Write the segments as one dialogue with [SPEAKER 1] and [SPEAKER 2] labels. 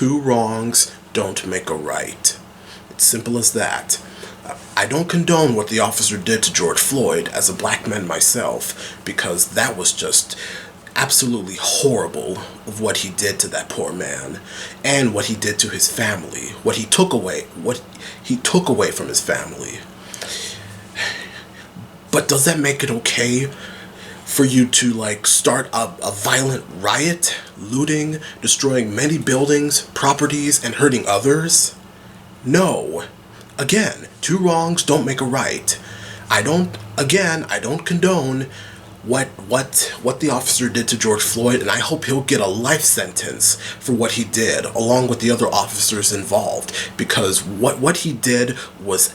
[SPEAKER 1] two wrongs don't make a right. It's simple as that. I don't condone what the officer did to George Floyd as a black man myself, because that was just absolutely horrible of what he did to that poor man, and what he did to his family, what he took away from his family. But does that make it okay for you to start a violent riot, looting, destroying many buildings, properties, and hurting others? No. Again, two wrongs don't make a right. I don't condone what the officer did to George Floyd, and I hope he'll get a life sentence for what he did, along with the other officers involved, because what he did was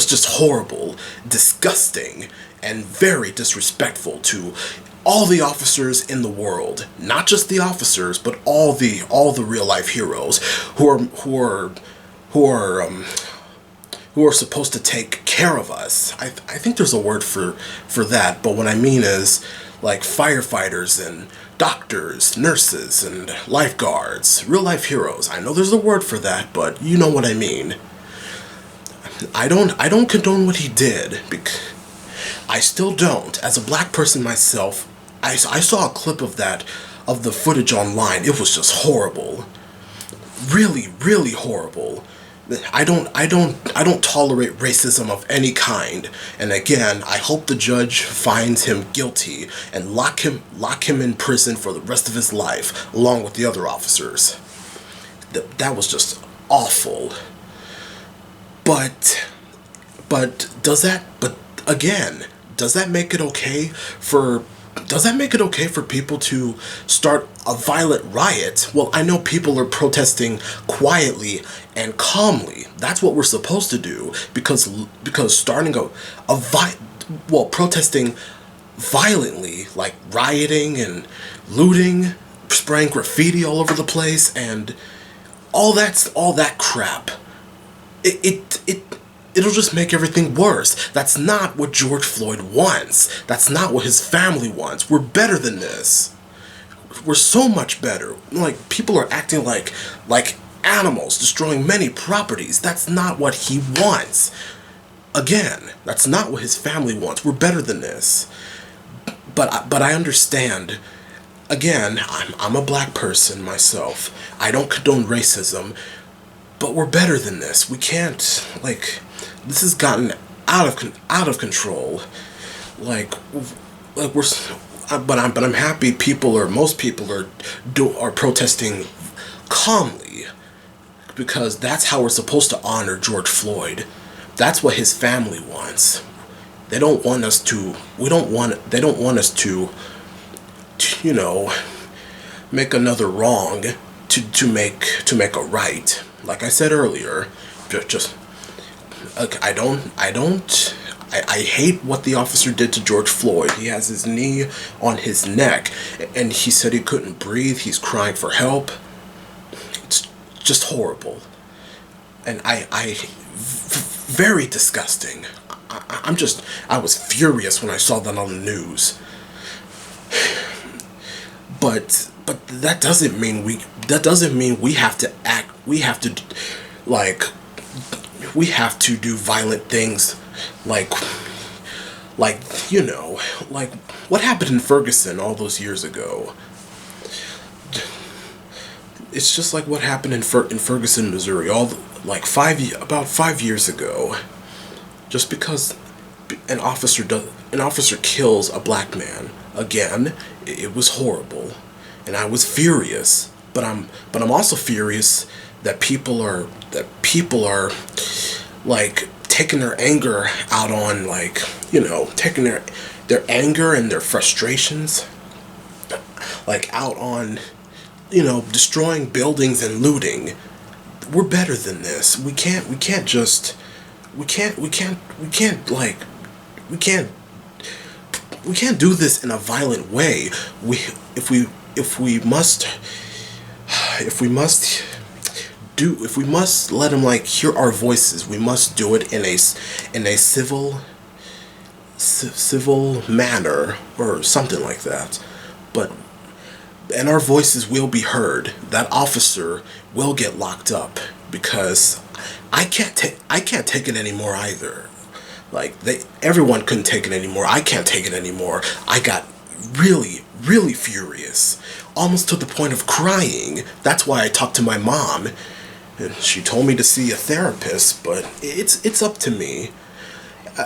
[SPEAKER 1] just horrible, disgusting, and very disrespectful to all the officers in the world. Not just the officers, but all the real life heroes who are supposed to take care of us. I think there's a word for that, but what I mean is firefighters and doctors, nurses, and lifeguards, real life heroes. I know there's a word for that, but you know what I mean. I don't condone what he did. I still don't. As a black person myself, I saw a clip of the footage online. It was just horrible. Really, really horrible. I don't tolerate racism of any kind. And again, I hope the judge finds him guilty and lock him in prison for the rest of his life, along with the other officers. That was just awful. But does that make it okay for people to start a violent riot? Well, I know people are protesting quietly and calmly. That's what we're supposed to do, because starting protesting violently, like rioting and looting, spraying graffiti all over the place, and all that crap. It'll just make everything worse. That's not what George Floyd wants. That's not what his family wants. We're better than this. We're so much better. People are acting like animals, destroying many properties. That's not what he wants. Again, that's not what his family wants. We're better than this. But I understand. Again, I'm a black person myself. I don't condone racism. But we're better than this. We can't, this has gotten out of control. But I'm happy most people are protesting calmly, because that's how we're supposed to honor George Floyd. That's what his family wants. They don't want us to make another wrong to make a right. Like I said earlier, I hate what the officer did to George Floyd. He has his knee on his neck, and he said he couldn't breathe. He's crying for help. It's just horrible, and very disgusting. I was furious when I saw that on the news. But that doesn't mean we have to act. We have to do violent things, what happened in Ferguson all those years ago. It's just like what happened in Ferguson, Missouri, about 5 years ago. Just because an officer kills a black man, again, it was horrible, and I was furious. But I'm also furious that people are taking their anger out on taking their anger and their frustrations out on destroying buildings and looting. We're better than this. We can't do this in a violent way. If we must let them hear our voices, we must do it in a civil manner or something like that. But and our voices will be heard. That officer will get locked up because I can't take it anymore either. Like everyone couldn't take it anymore. I can't take it anymore. I got really furious, almost to the point of crying. That's why I talked to my mom, and she told me to see a therapist, but it's up to me.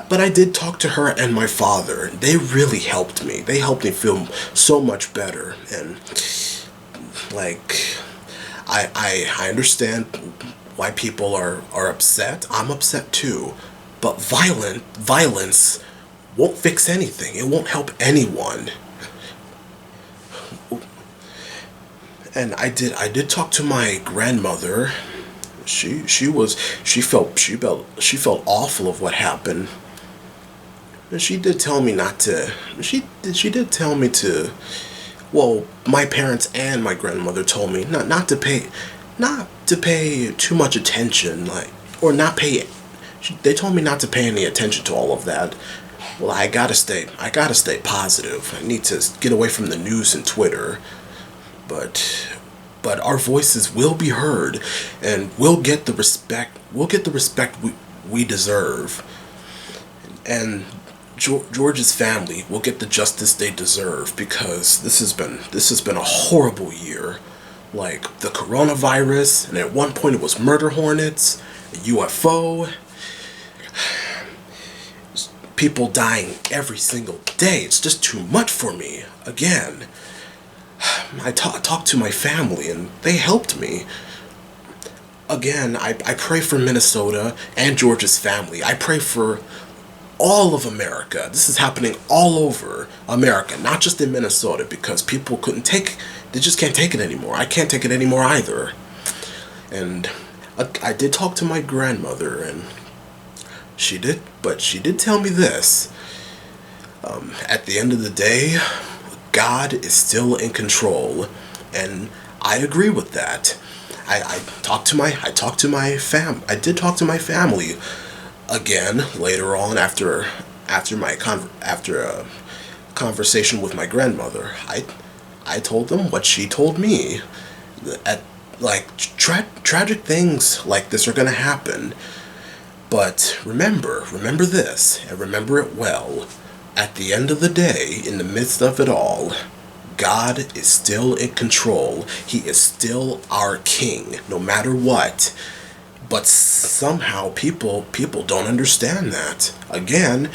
[SPEAKER 1] But I did talk to her and my father. They really helped me. They helped me feel so much better. And like, I understand why people are upset. I'm upset too. But violence won't fix anything. It won't help anyone. And I did talk to my grandmother. She felt awful of what happened. And she did tell me not to. She did tell me to. Well, my parents and my grandmother told me not to pay too much attention, like, or not pay. They told me not to pay any attention to all of that. Well, I gotta stay positive. I need to get away from the news and Twitter. But our voices will be heard, and we'll get the respect. We'll get the respect we deserve, and George's family will get the justice they deserve, because this has been a horrible year. Like the coronavirus, and at one point it was murder hornets, a UFO, people dying every single day. It's just too much for me. Again, I talked to my family and they helped me. Again, I pray for Minnesota and George's family. I pray for all of America. This is happening all over America, not just in Minnesota, because people they just can't take it anymore. I can't take it anymore either. And I did talk to my grandmother, and she did tell me this. At the end of the day, God is still in control, and I agree with that. I did talk to my family again later on after a conversation with my grandmother. I told them what she told me. Tragic things like this are gonna happen. But remember this, and remember it well. At the end of the day, in the midst of it all, God is still in control. He is still our king, no matter what. But somehow people don't understand that. Again,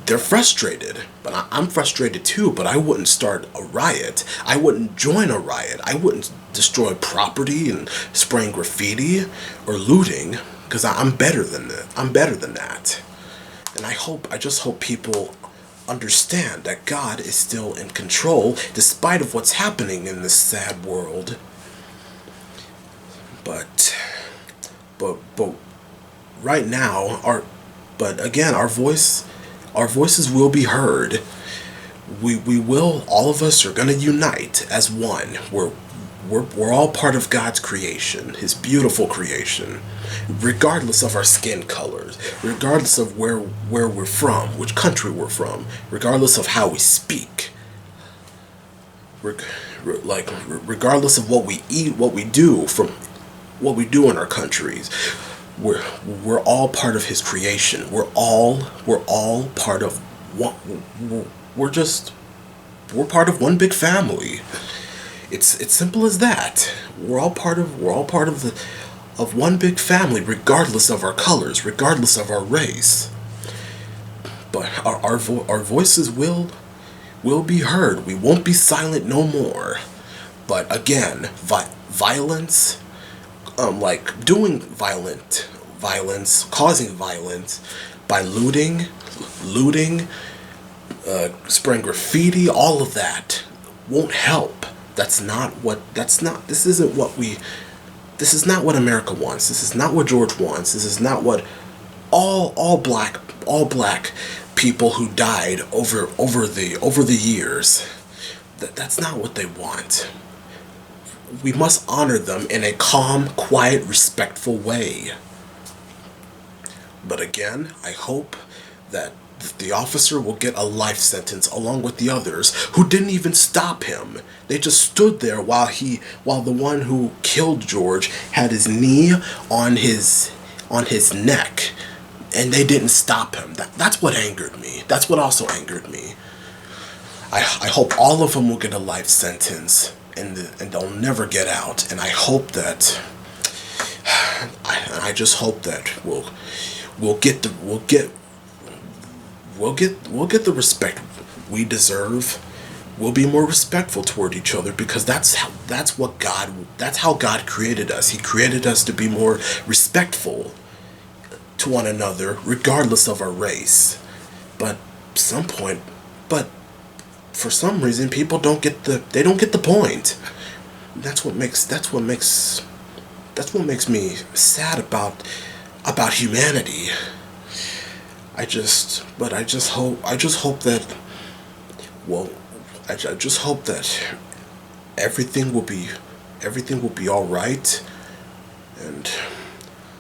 [SPEAKER 1] they're frustrated. But I'm frustrated too, but I wouldn't start a riot. I wouldn't join a riot. I wouldn't destroy property and spraying graffiti or looting, because I'm better than that. I'm better than that. And I just hope people understand that God is still in control despite of what's happening in this sad world. But right now, our voices will be heard. We will, all of us are going to unite as one. We're all part of God's creation, His beautiful creation, regardless of our skin colors, regardless of where we're from, which country we're from, regardless of how we speak, regardless of what we eat, what we do in our countries. We're all part of His creation. We're all part of one. We're part of one big family. It's simple as that. We're all part of one big family, regardless of our colors, regardless of our race. But our voices will be heard. We won't be silent no more. But again, violence, doing violence, causing violence by looting, spraying graffiti, all of that won't help. This isn't what America wants. This is not what George wants. This is not what all black people who died over the years. That's not what they want. We must honor them in a calm, quiet, respectful way. But again, I hope that the officer will get a life sentence along with the others who didn't even stop him. They just stood there while the one who killed George had his knee on his neck, and they didn't stop him. That's what angered me. That's what also angered me. I hope all of them will get a life sentence, and they'll never get out. And I hope that I just hope that we'll get the respect we deserve. We'll be more respectful toward each other, because that's how God created us. He created us to be more respectful to one another, regardless of our race. But for some reason, people don't get the point. That's what makes me sad about humanity. I just hope that everything will be all right, and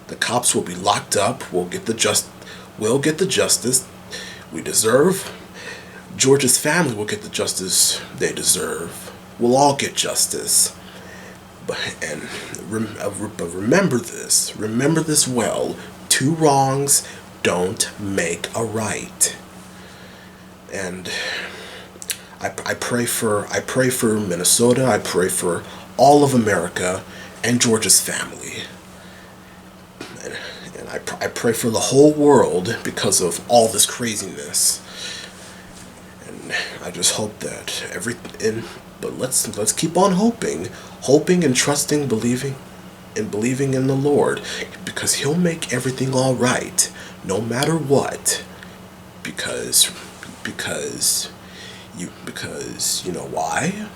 [SPEAKER 1] the cops will be locked up. We'll get the justice we deserve. George's family will get the justice they deserve. We'll all get justice. But remember this well. 2 wrongs don't make a right. And I pray for Minnesota. I pray for all of America and George's family. And I pray for the whole world because of all this craziness. And I just hope that but let's keep on hoping and trusting, believing in the Lord, because He'll make everything all right, no matter what. Because you know why?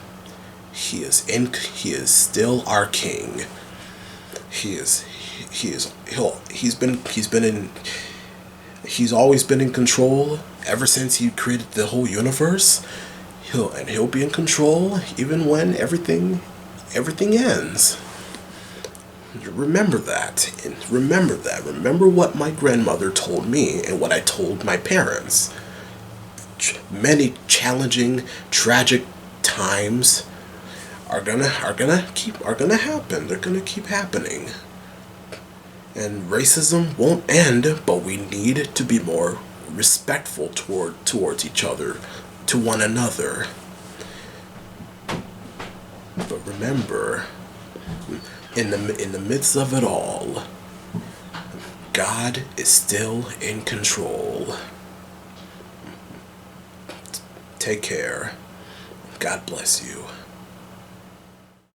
[SPEAKER 1] He is still our King. He's always been in control ever since He created the whole universe. He'll be in control even when everything ends. Remember that. Remember what my grandmother told me and what I told my parents. Many challenging, tragic times are gonna happen. They're gonna keep happening. And racism won't end, but we need to be more respectful towards each other, to one another. But remember, in the midst of it all, God is still in control. Take care. God bless you.